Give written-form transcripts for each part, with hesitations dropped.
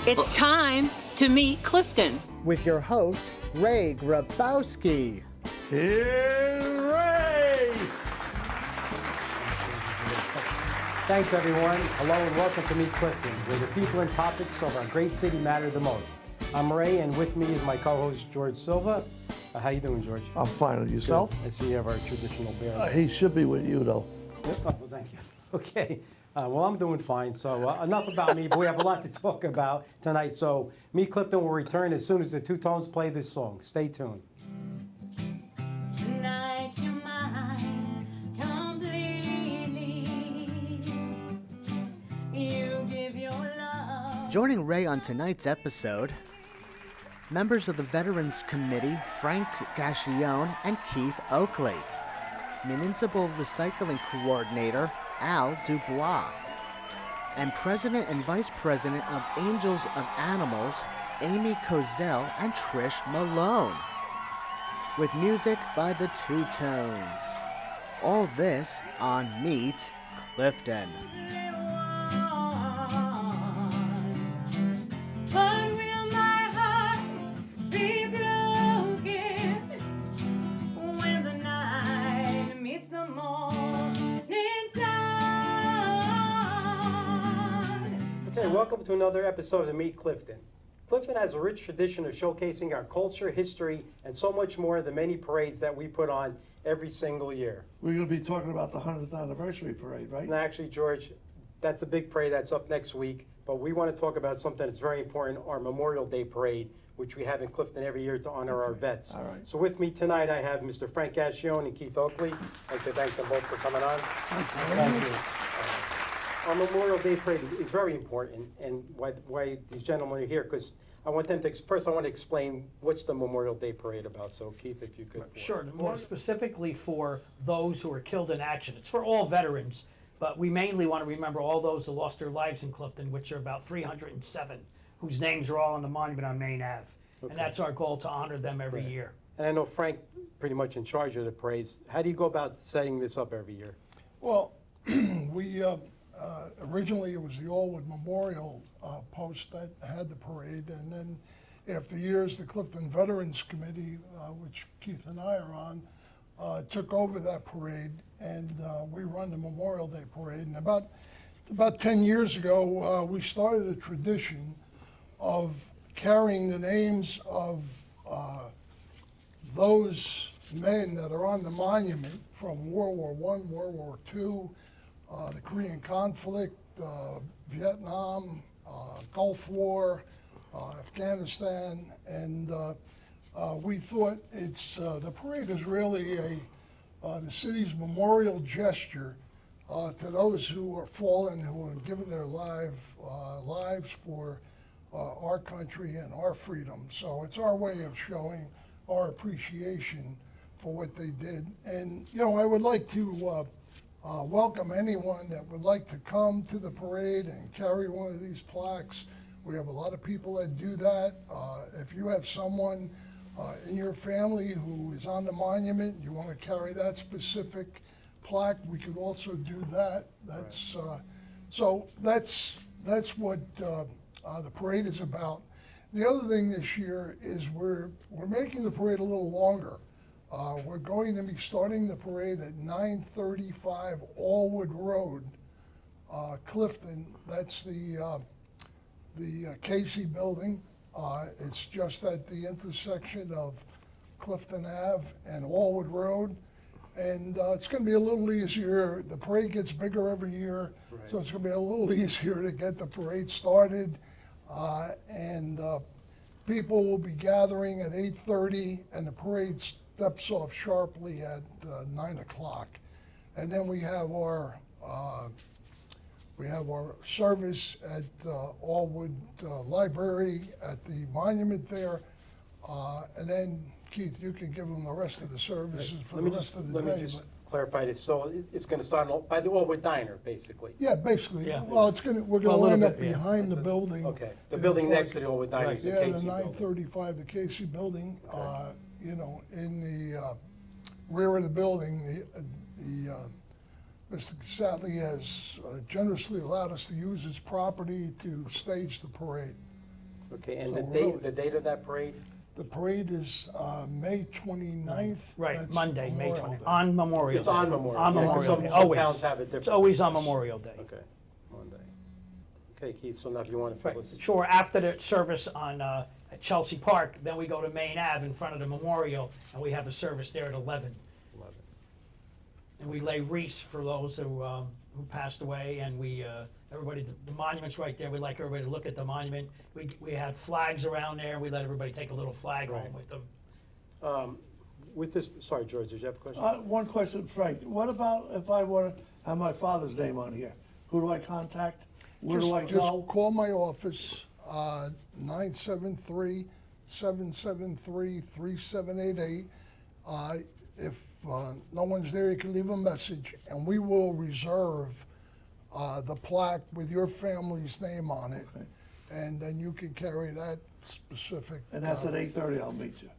It's time to meet Clifton. With your host, Ray Grabowski. Here's Ray! Thanks, everyone. Hello and welcome to Meet Clifton, where the people and topics of our great city matter the most. I'm Ray, and with me is my co-host, George Silva. How you doing, George? I'm fine with yourself. Good. I see you have our traditional bear. He should be with you, though. Oh, well, thank you. Okay. Well, I'm doing fine. So enough about me, but we have a lot to talk about tonight. So Meet Clifton will return as soon as the Two Tones play this song. Stay tuned. Tonight you're mine completely. You give your love. Joining Ray on tonight's episode, members of the Veterans Committee, Frank Gaccione and Kieth Oakley, Municipal Recycling Coordinator, Al Dubois, and President and Vice President of Angels of Animals, Amy Kozel and Trish Malone, with music by the Two Tones. All this on Meet Clifton. But will my heart be broken when the night meets the morning sun? Okay, welcome to another episode of Meet Clifton. Clifton has a rich tradition of showcasing our culture, history, and so much more in the many parades that we put on every single year. We're going to be talking about the 100th anniversary parade, right? And actually, George, that's a big parade that's up next week, but we want to talk about something that's very important, our Memorial Day parade, which we have in Clifton every year to honor our vets. All right. So with me tonight, I have Mr. Frank Gaccione and Kieth Oakley. I'd like to thank them both for coming on. Thank you. Our Memorial Day parade is very important, and why these gentlemen are here, because I want them to, first I want to explain what's the Memorial Day parade about. So Kieth, if you could. Sure, more specifically for those who were killed in action. It's for all veterans, but we mainly want to remember all those who lost their lives in Clifton, which are about 307, whose names are all on the monument on Main Ave. Okay. And that's our goal, to honor them every year. And I know Frank pretty much in charge of the parades. How do you go about setting this up every year? Well, we originally it was the Allwood Memorial Post that had the parade, and then after years, the Clifton Veterans Committee, which Kieth and I are on, took over that parade, and we run the Memorial Day parade. And about 10 years ago, we started a tradition of carrying the names of those men that are on the monument from World War I, World War II, the Korean conflict, Vietnam, Gulf War, Afghanistan, and we thought the parade is really the city's memorial gesture to those who are fallen, who have given their lives for our country and our freedom. So it's our way of showing our appreciation for what they did. And I would like to welcome anyone that would like to come to the parade and carry one of these plaques. We have a lot of people that do that. If you have someone in your family who is on the monument, you want to carry that specific plaque, we could also do that. That's so that's what the parade is about. The other thing this year is we're making the parade a little longer. We're going to be starting the parade at 935 Allwood Road, Clifton. That's the Casey building. It's just at the intersection of Clifton Ave and Allwood Road. And it's going to be a little easier. The parade gets bigger every year, so it's going to be a little easier to get the parade started. And people will be gathering at 8:30, and the parade steps off sharply at 9 o'clock. And then we have our service at Allwood Library at the monument there. And then, Kieth, you can give them the rest of the services for the rest of the day. Let me just clarify this. So it's going to start by the Allwood Diner, basically. Yeah, basically. Yeah. Well, we're going to line up behind the building. Okay. The in building park. next to the Allwood Diner is the Yeah, the Casey building. 935, the Casey building. Okay. In the rear of the building, Mr. Sadley has generously allowed us to use his property to stage the parade. Okay, and So the date of that parade? The parade is May 29th. Right, That's Monday, May Memorial 20th, Day. on Memorial Day. It's on Memorial. On Yeah, Memorial some- Day, some always. towns have it It's different. always on Memorial Day. Okay, Monday. Okay, Keith, so now if you want to fill Right, us. sure, after the service on, at Chelsea Park, then we go to Main Ave in front of the memorial, and we have a service there at 11. And we lay wreaths for those who passed away, and we, everybody, the monument's right there, we like everybody to look at the monument. We have flags around there, we let everybody take a little flag home Right. with them. With this, sorry, George, did you have a question? One question, Frank. What about if I want to have my father's name on here? Who do I contact? Where do I Just go? call my office, 973-773-3788. If no one's there, you can leave a message, and we will reserve the plaque with your family's name on it. Okay. And then you can carry that specific. And that's at 8:30, I'll meet you.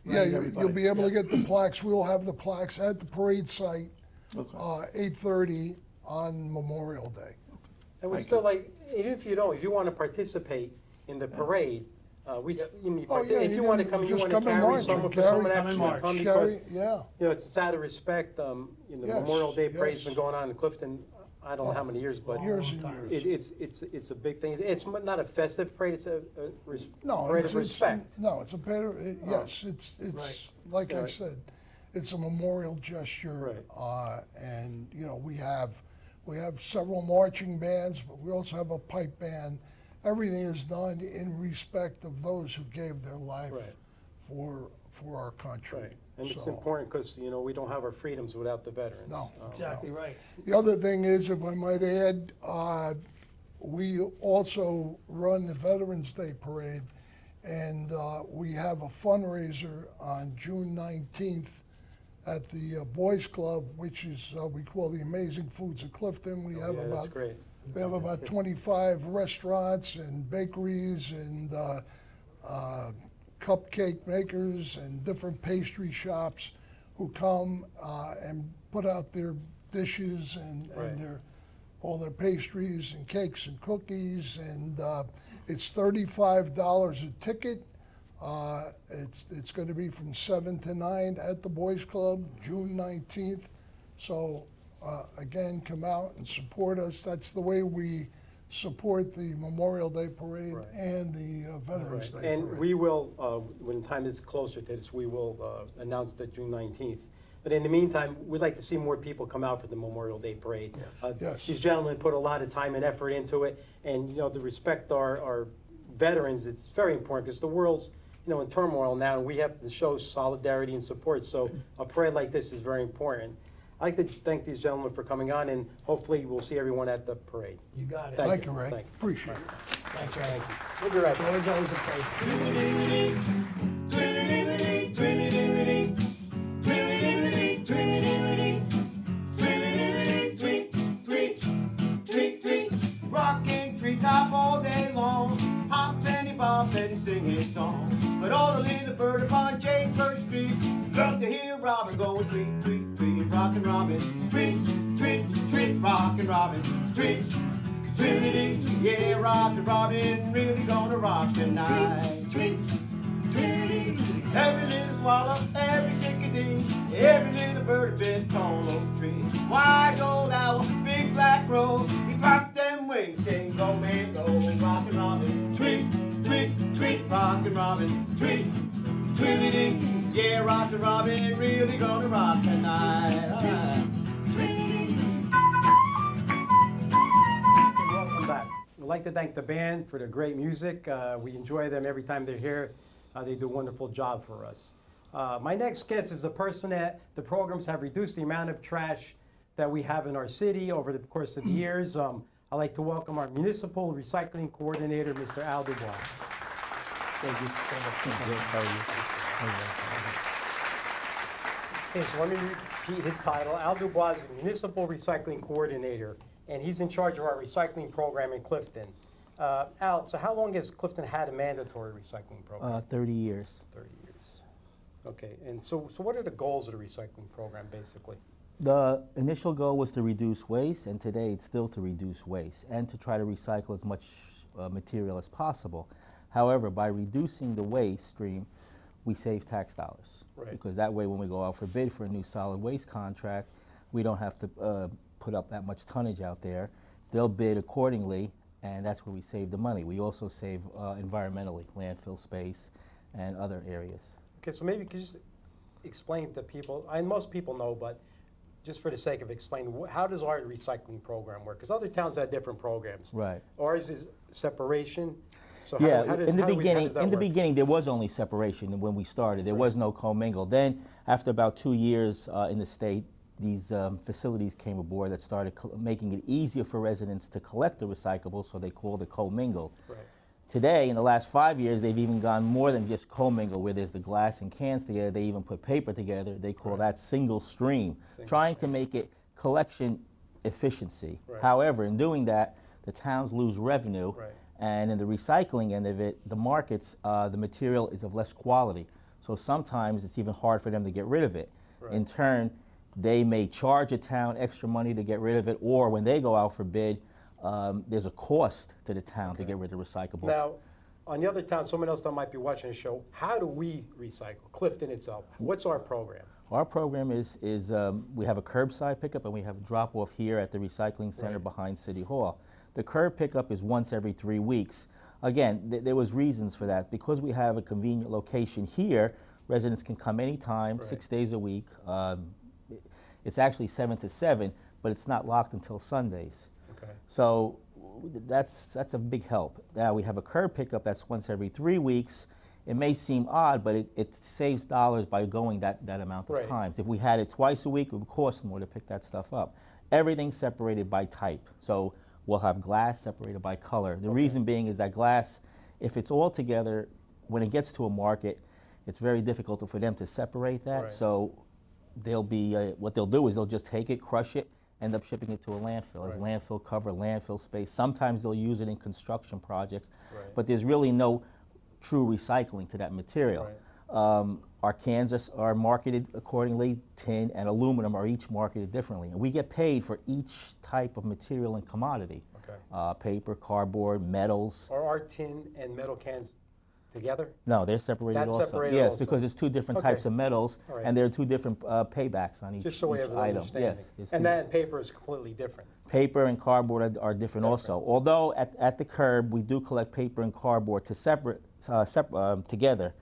Yeah, Right, you'll everybody. be able to get the plaques. We'll have the plaques at the parade site, Okay. 8:30 on Memorial Day. And we Thank still you. like, even if you don't, if you want to participate in the parade, Oh, yeah, if you want to come, and you just want to come and carry march, someone, for carry- someone Come and actually march. come because, Carry, yeah. you know, it's out of respect, the Yes, Memorial Day parade's yes. been going on in Clifton, I don't know how many years, but Years and years. it's a big thing. It's not a festive parade, it's a No, parade it's, of respect. No, it's a better, yes, it's, Right. like I Right. said, it's a memorial gesture. Right. And, you know, we have several marching bands, but we also have a pipe band. Everything is done in respect of those who gave their life Right. for our country. Right, and it's So, important because, you know, we don't have our freedoms without the veterans. No. Exactly right. The other thing is, if I might add, we also run the Veterans Day Parade, and we have a fundraiser on June 19th at the Boys Club, which is, we call the Amazing Foods of Clifton. We have Yeah, that's about great. we have about 25 restaurants and bakeries and cupcake makers and different pastry shops who come and put out their dishes and Right. all their pastries and cakes and cookies. And it's $35 a ticket. It's going to be from 7 to 9 at the Boys Club, June 19th. So again, come out and support us. That's the way we support the Memorial Day Parade Right. and the Veterans Right. Day And Parade. we will, when time is closer to this, we will announce the June 19th. But in the meantime, we'd like to see more people come out for the Memorial Day Parade. Yes. These gentlemen put a lot of time and effort into it, and, you know, to respect our veterans, it's very important, because the world's, you know, in turmoil now, and we have to show solidarity and support, so a parade like this is very important. I'd like to thank these gentlemen for coming on, and hopefully we'll see everyone at the parade. You got it. Thank Thank you. you, Ray. Thank you. Appreciate it. Thanks, Ray. We'll be right back. George, always a pleasure. Rocking treetop all day long, hop and he bop and he sing his song. But all the little bird upon Jamesburg Street love to hear Robin going tweet, tweet, tweet, rockin' Robin, tweet, tweet, tweet, rockin' Robin, tweet, tweet, yeah, rockin' Robin, really gonna rock tonight. Tweet, tweet, every little swallow, every chickadee, every little bird, big tall oak tree, wide old owl, big black crow, he clapped them wings, sing go man go, rockin' Robin, tweet, tweet, tweet, rockin' Robin, tweet, tweet, yeah, rockin' Robin, really gonna rock tonight. All right. Welcome back. We'd like to thank the band for the great music. We enjoy them every time they're here. They do a wonderful job for us. My next guest is a person that the programs have reduced the amount of trash that we have in our city over the course of the years. I'd like to welcome our Municipal Recycling Coordinator, Mr. Al Dubois. Thank you so much. Okay, so let me repeat his title. Al Dubois is the Municipal Recycling Coordinator, and he's in charge of our recycling program in Clifton. Al, so how long has Clifton had a mandatory recycling program? 30 years. 30 years. Okay, and so what are the goals of the recycling program, basically? The initial goal was to reduce waste, and today it's still to reduce waste and to try to recycle as much material as possible. However, by reducing the waste stream, we save tax dollars. Right. Because that way, when we go out for bid for a new solid waste contract, we don't have to put up that much tonnage out there. They'll bid accordingly, and that's where we save the money. We also save environmentally, landfill space and other areas. Okay, so maybe you could just explain to people, and most people know, but just for the sake of explaining, how does our recycling program work? Because other towns have different programs. Right. Ours is separation. So Yeah, how does, in the how do we- how beginning, does that in the work? beginning, there was only separation when we started. There was no commingle. Then, after about 2 years in the state, these facilities came aboard that started making it easier for residents to collect the recyclables, so they called it commingled. Right. Today, in the last 5 years, they've even gone more than just commingle, where there's the glass and cans together. They even put paper together. They call that single stream, trying to make it collection efficiency. Right. However, in doing that, the towns lose revenue. Right. And in the recycling end of it, the markets, the material is of less quality. So sometimes it's even hard for them to get rid of it. Right. In turn, they may charge a town extra money to get rid of it, or when they go out for bid, there's a cost to the town to get rid of recyclables. Now, on the other town, someone else that might be watching the show, how do we recycle? Clifton itself, what's our program? Our program is we have a curbside pickup and we have a drop-off here at the recycling center Right. behind City Hall. The curb pickup is once every 3 weeks. Again, there was reasons for that. Because we have a convenient location here, residents can come anytime, Right. 6 days a week. It's actually 7 to 7, but it's not locked until Sundays. Okay. So that's a big help. Now we have a curb pickup that's once every 3 weeks. It may seem odd, but it saves dollars by going that amount of Right. times. If we had it twice a week, it would cost more to pick that stuff up. Everything's separated by type. So we'll have glass separated by color. The reason being is that glass, if it's all together, when it gets to a market, it's very difficult for them to separate that. Right. So they'll be, what they'll do is they'll just take it, crush it, end up shipping it to a landfill. As Right. landfill cover, landfill space. Sometimes they'll use it in construction projects, Right. but there's really no true recycling to that material. Right. Our cans are marketed accordingly. Tin and aluminum are each marketed differently. And we get paid for each type of material and commodity. Okay. Paper, cardboard, metals. Are our tin and metal cans together? No, they're separated That's also. separated yes, also. because there's two different Okay. types of metals, All right. and there are two different paybacks on each, Just so we each have an item. understanding. Yes, there's And two. then paper is completely different. Paper and cardboard are different also. Although at the curb, we do collect paper and cardboard to separate together.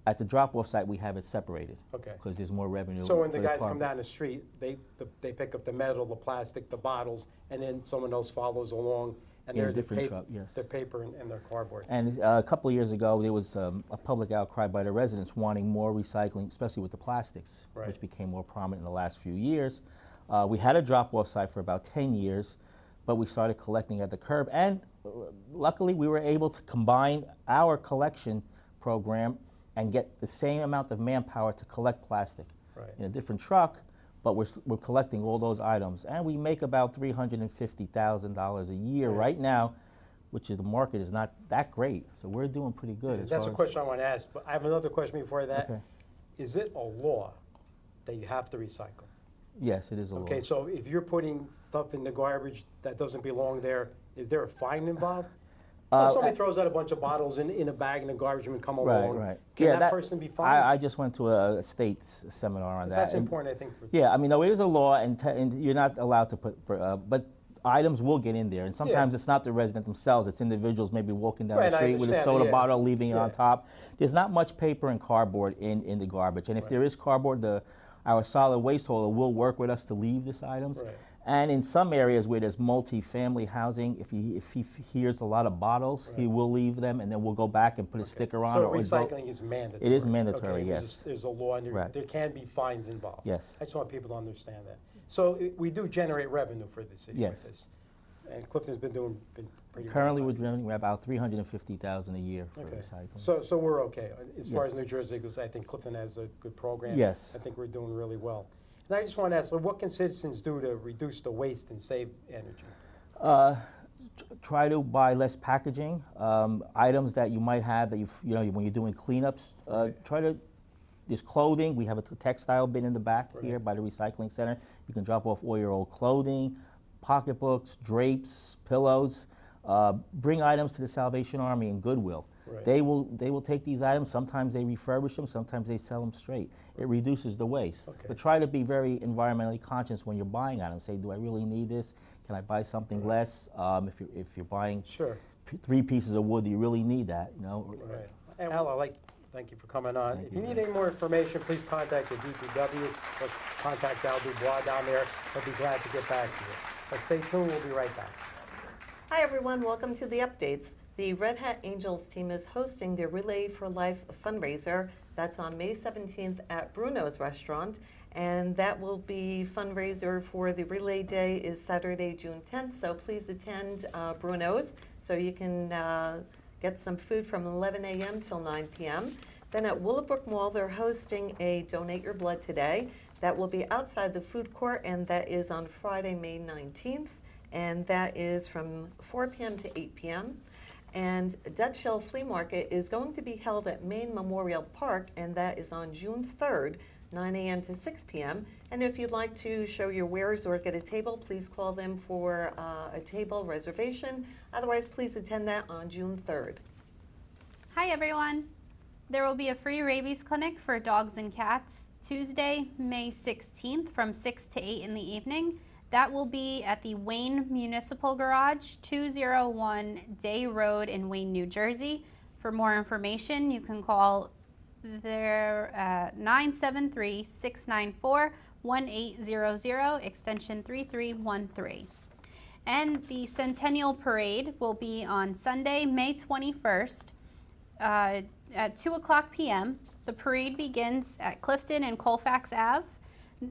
At the drop-off site, we have it separated. Okay. Because there's more revenue. So when for the guys come cardboard. down the street, they pick up the metal, the plastic, the bottles, and then someone else follows along, and In a they're different truck, yes. their paper and their cardboard. And a couple of years ago, there was a public outcry by the residents wanting more recycling, especially with the plastics, Right. which became more prominent in the last few years. We had a drop-off site for about 10 years, but we started collecting at the curb. And luckily, we were able to combine our collection program and get the same amount of manpower to collect plastic Right. in a different truck, but we're collecting all those items. And we make about $350,000 a year right now, which is, the market is not that great. So we're doing pretty good. as That's a far as- question I want to ask, but I have another question before that. Okay. Is it a law that you have to recycle? Yes, it is a law. Okay, so if you're putting stuff in the garbage that doesn't belong there, is there a fine involved? If somebody throws out a bunch of bottles in a bag in the garbage and come along, Right. can Yeah, that person be fined? I just went to a state seminar on that. That's and- important, I think. For, Yeah, I mean, no, it is a law, and you're not allowed to put, but items will get in there, and sometimes it's not the resident themselves, it's individuals maybe walking down Right, the I street with a understand, soda yeah. bottle, leaving it on Yeah. top. There's not much paper and cardboard in the garbage, and if there is cardboard, our solid waste hauler will work with us to leave these items. Right. And in some areas where there's multi-family housing, if he hears a lot of bottles, he will leave them, and then we'll go back and put a sticker on. So or adult- recycling is mandatory? It is mandatory, Okay, yes. There's a law, and Right. there can be fines involved. Yes. I just want people to understand that. So we do generate revenue for the city with Yes. this. And Clifton's been pretty Currently, good. we're doing about $350,000 a year for Okay, recycling. so we're okay. As far Yeah. as New Jersey goes, I think Clifton has a good program. Yes. I think we're doing really well. And I just want to ask, so what can citizens do to reduce the waste and save energy? Try to buy less packaging. Items that you might have that when you're doing cleanups, try to. There's clothing. We have a textile bin in the back here by the recycling center. You can drop off all your old clothing, pocketbooks, drapes, pillows. bring items to the Salvation Army and Goodwill. Right. They will take these items. Sometimes they refurbish them. Sometimes they sell them straight. It reduces the waste. Okay. But try to be very environmentally conscious when you're buying items. Say, do I really need this? Can I buy something less? If you're buying Sure. 3 pieces of wood, do you really need that? You know. Right. And Al, thank you for coming on. If you need any more information, please contact the DPW or contact Al Dubois down there. He'll be glad to get back to you. But stay tuned, we'll be right back. Hi everyone, welcome to the updates. The Red Hat Angels team is hosting their Relay for Life fundraiser. That's on May 17th at Bruno's Restaurant. And that will be fundraiser for the Relay Day is Saturday, June 10th. So please attend Bruno's so you can get some food from 11 a.m. till 9 p.m. Then at Willowbrook Mall, they're hosting a Donate Your Blood Today. That will be outside the food court, and that is on Friday, May 19th. And that is from 4 p.m. to 8 p.m. And Dutch Shell Flea Market is going to be held at Maine Memorial Park, and that is on June 3rd, 9 a.m. to 6 p.m. And if you'd like to show your wares or get a table, please call them for a table reservation. Otherwise, please attend that on June 3rd. Hi everyone. There will be a free rabies clinic for dogs and cats Tuesday, May 16th from 6 to 8 in the evening. That will be at the Wayne Municipal Garage, 201 Day Road in Wayne, New Jersey. For more information, you can call their 973-694-1800, extension 3313. And the Centennial Parade will be on Sunday, May 21st at 2 o'clock p.m. The parade begins at Clifton and Colfax Ave.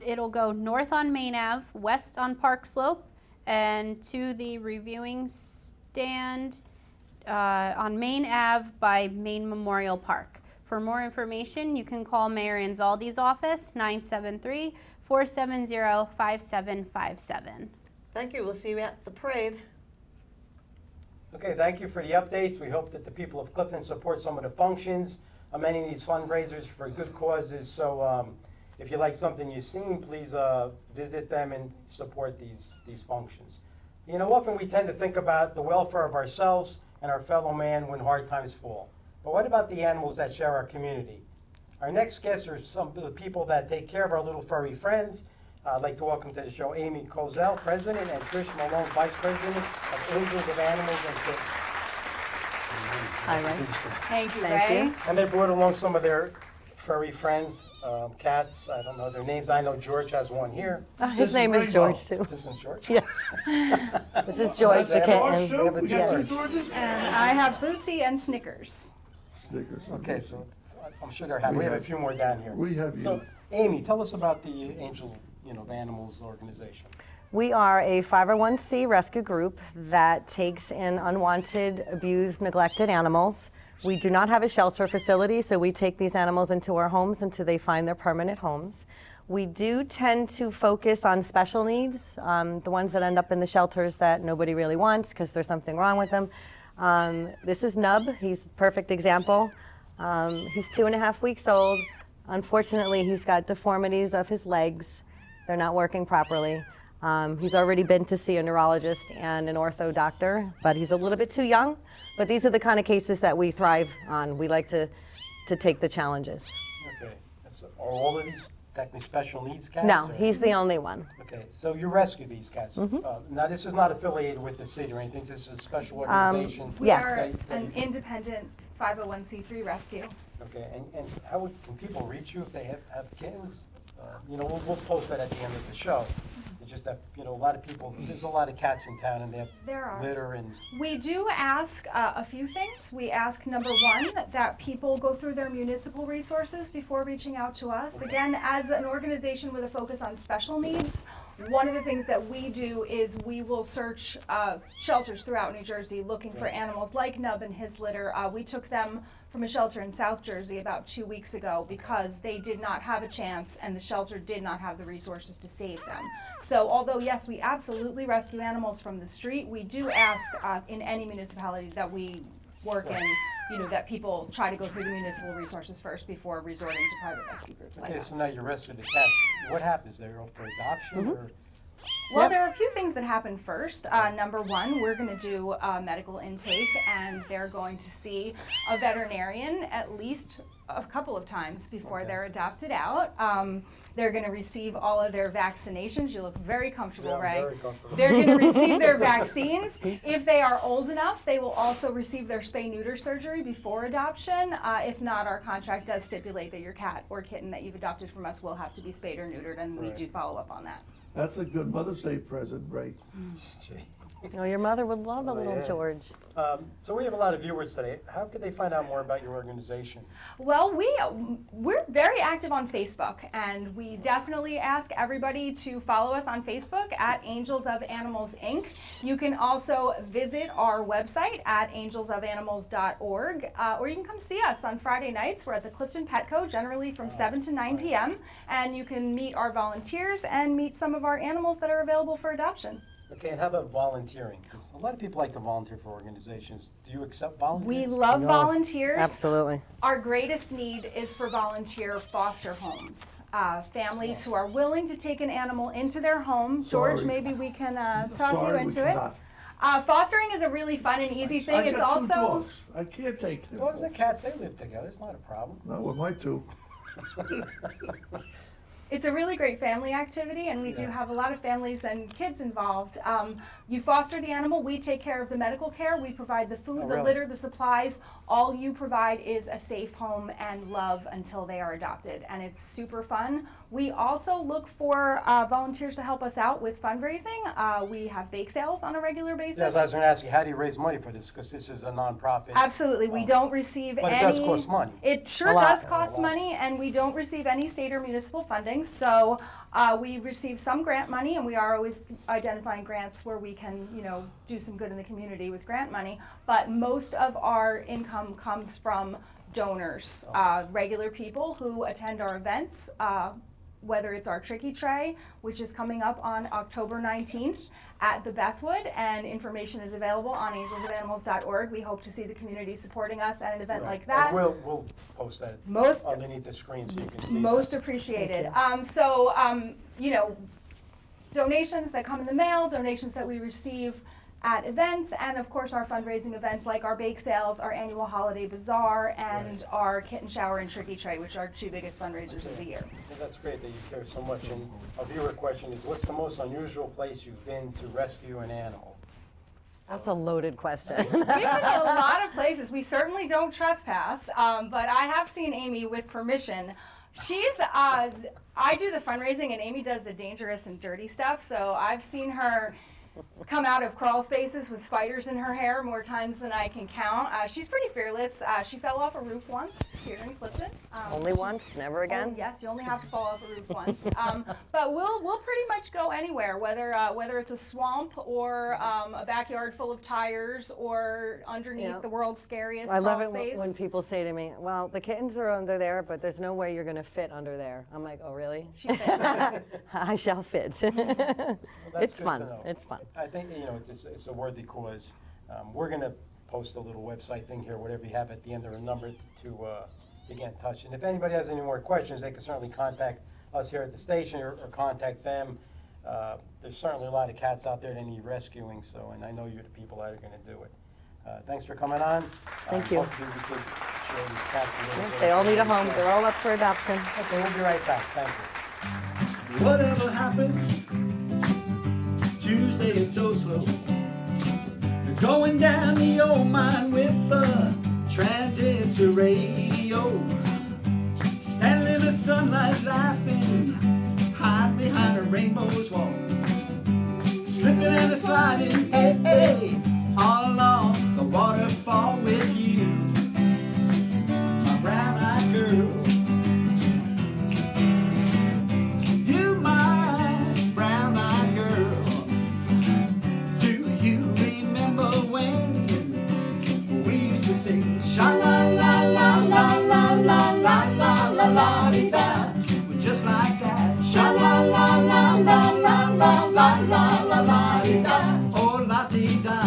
It'll go north on Main Ave, west on Park Slope, and to the reviewing stand on Main Ave by Maine Memorial Park. For more information, you can call Mayor Anzaldi's office, 973-470-5757. Thank you. We'll see you at the parade. Okay, thank you for the updates. We hope that the people of Clifton support some of the functions of many of these fundraisers for good causes. So if you like something you've seen, please visit them and support these functions. You know, often we tend to think about the welfare of ourselves and our fellow man when hard times fall. But what about the animals that share our community? Our next guests are some of the people that take care of our little furry friends. I'd like to welcome to the show Amy Kozel, President, and Trish Malone, Vice President of Angels of Animals and Kittens. Hi, Ray. Thank you, Thank Ray. you. And they brought along some of their furry friends, cats. I don't know their names. I know George has one here. His name is George, too. This one's George? Yes. This is George the George, kitten. too? have a We got two George. Georges? And I have Bootsy and Snickers. Snickers. Okay, so I'm sure they're happy. We have a few more down here. We have you. So, Amy, tell us about the Angels, of Animals organization. We are a 501c rescue group that takes in unwanted, abused, neglected animals. We do not have a shelter facility, so we take these animals into our homes until they find their permanent homes. We do tend to focus on special needs, the ones that end up in the shelters that nobody really wants because there's something wrong with them. This is Nub. He's a perfect example. He's 2.5 weeks old. Unfortunately, he's got deformities of his legs. They're not working properly. He's already been to see a neurologist and an ortho doctor, but he's a little bit too young. But these are the kind of cases that we thrive on. We like to take the challenges. Okay. Are all of these technically special needs cats? No, or- he's the only one. Okay, so you rescue these cats. Now, this is not affiliated with the city or anything. This is a special organization. We Yes. are that an you- independent 501c3 rescue. Okay, and how can people reach you if they have kittens? We'll post that at the end of the show. It's just that, a lot of people, there's a lot of cats in town and they have There are. litter and, We do ask a few things. We ask, number one, that people go through their municipal resources before reaching out to us. Again, as an organization with a focus on special needs, one of the things that we do is we will search shelters throughout New Jersey looking for animals like Nub and his litter. We took them from a shelter in South Jersey about 2 weeks ago because they did not have a chance and the shelter did not have the resources to save them. So although yes, we absolutely rescue animals from the street, we do ask in any municipality that we work in, that people try to go through the municipal resources first before resorting to private rescue groups like okay, us. so now you rescue the cats. What happens? They're up for adoption or? Well, there are a few things that happen first. Number one, we're going to do a medical intake, and they're going to see a veterinarian at least a couple of times before they're adopted out. They're going to receive all of their vaccinations. You look very comfortable, Yeah, I'm Ray. very comfortable. They're going to receive their vaccines. If they are old enough, they will also receive their spay-neuter surgery before adoption. If not, our contract does stipulate that your cat or kitten that you've adopted from us will have to be spayed or neutered, and we do follow up on that. That's a good Mother's Day present, Ray. Oh, your mother would love a little yeah. George. So we have a lot of viewers today. How could they find out more about your organization? Well, we're very active on Facebook, and we definitely ask everybody to follow us on Facebook at Angels of Animals Inc. You can also visit our website at angelsofanimals.org, or you can come see us on Friday nights. We're at the Clifton Petco, generally from 7 to 9 p.m., and you can meet our volunteers and meet some of our animals that are available for adoption. Okay, and how about volunteering? Because a lot of people like to volunteer for organizations. Do you accept volunteers? We love volunteers. Absolutely. Our greatest need is for volunteer foster homes. Families who are willing to take an animal into their home. George, Sorry. maybe we can talk you Sorry, we into it. cannot. Fostering is a really fun and easy thing. I It's got two also dogs. I can't take them. Dogs and cats, they live together. It's not a problem. Not with my two. it's a really great family activity, and we do have a lot of families and kids involved. You foster the animal, we take care of the medical care, we provide the food, the really? litter, the supplies. All you provide is a safe home and love until they are adopted, and it's super fun. We also look for volunteers to help us out with fundraising. We have bake sales on a regular basis. Yes, I was going to ask you, how do you raise money for this? Because this is a nonprofit. Absolutely, we don't receive But any. it does cost money. It sure does cost money, and we don't receive any state or municipal funding. So we receive some grant money, and we are always identifying grants where we can, do some good in the community with grant money. But most of our income comes from donors, regular people who attend our events. Whether it's our Tricky Tray, which is coming up on October 19th at the Bethwood, and information is available on angelsofanimals.org. We hope to see the community supporting us at an event like that. And we'll post that underneath the screen so you can see. Most appreciated. Donations that come in the mail, donations that we receive at events, and of course our fundraising events like our bake sales, our annual holiday bazaar, and our kitten shower and Tricky Tray, which are our two biggest fundraisers of the year. Well, that's great that you care so much. And a viewer question is, what's the most unusual place you've been to rescue an animal? That's a loaded question. We've been to a lot of places. We certainly don't trespass, but I have seen Amy with permission. She's, I do the fundraising and Amy does the dangerous and dirty stuff, so I've seen her come out of crawl spaces with spiders in her hair more times than I can count. She's pretty fearless. She fell off a roof once here in Clifton. Only once, never again? Oh, yes, you only have to fall off a roof once. But we'll pretty much go anywhere, whether it's a swamp or a backyard full of tires or underneath the world's scariest I love crawl it space. when people say to me, well, the kittens are under there, but there's no way you're going to fit under there. I'm like, oh, really? She fits. I shall fit. Well, that's It's good fun. to know. It's fun. I think, it's a worthy cause. We're going to post a little website thing here, whatever you have at the end of the number to get in touch. And if anybody has any more questions, they can certainly contact us here at the station or contact them. There's certainly a lot of cats out there that need rescuing, and I know you're the people that are going to do it. Thanks for coming on. Thank you. Hopefully we could show these cats a little bit. They all need a home. They're all up for adoption. Okay, we'll be right back. Thank you. Whatever happened? Tuesday is so slow. Going down the old mine with a transistor radio. Standing in the sunlight laughing, hide behind a rainbow's wall. Slipping and a sliding, hey, hey, all along the waterfall with you, my brown-eyed girl. You, my brown-eyed girl. Do you remember when we used to sing sha-la-la-la-la-la-la-la-la-la-la-la-la-da? Just like that, sha-la-la-la-la-la-la-la-la-la-la-da. Oh, la-dee-da.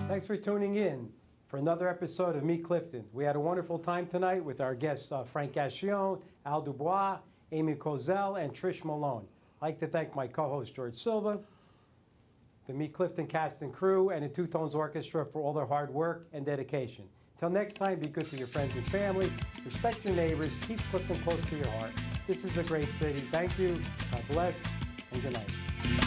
Thanks for tuning in for another episode of Meet Clifton. We had a wonderful time tonight with our guests Frank Gaccione, Al Dubois, Amy Kozel, and Trish Malone. I'd like to thank my co-host George Silva, the Meet Clifton cast and crew, and the Two Tones Orchestra for all their hard work and dedication. Till next time, be good to your friends and family, respect your neighbors, keep Clifton close to your heart. This is a great city. Thank you, God bless, and good night.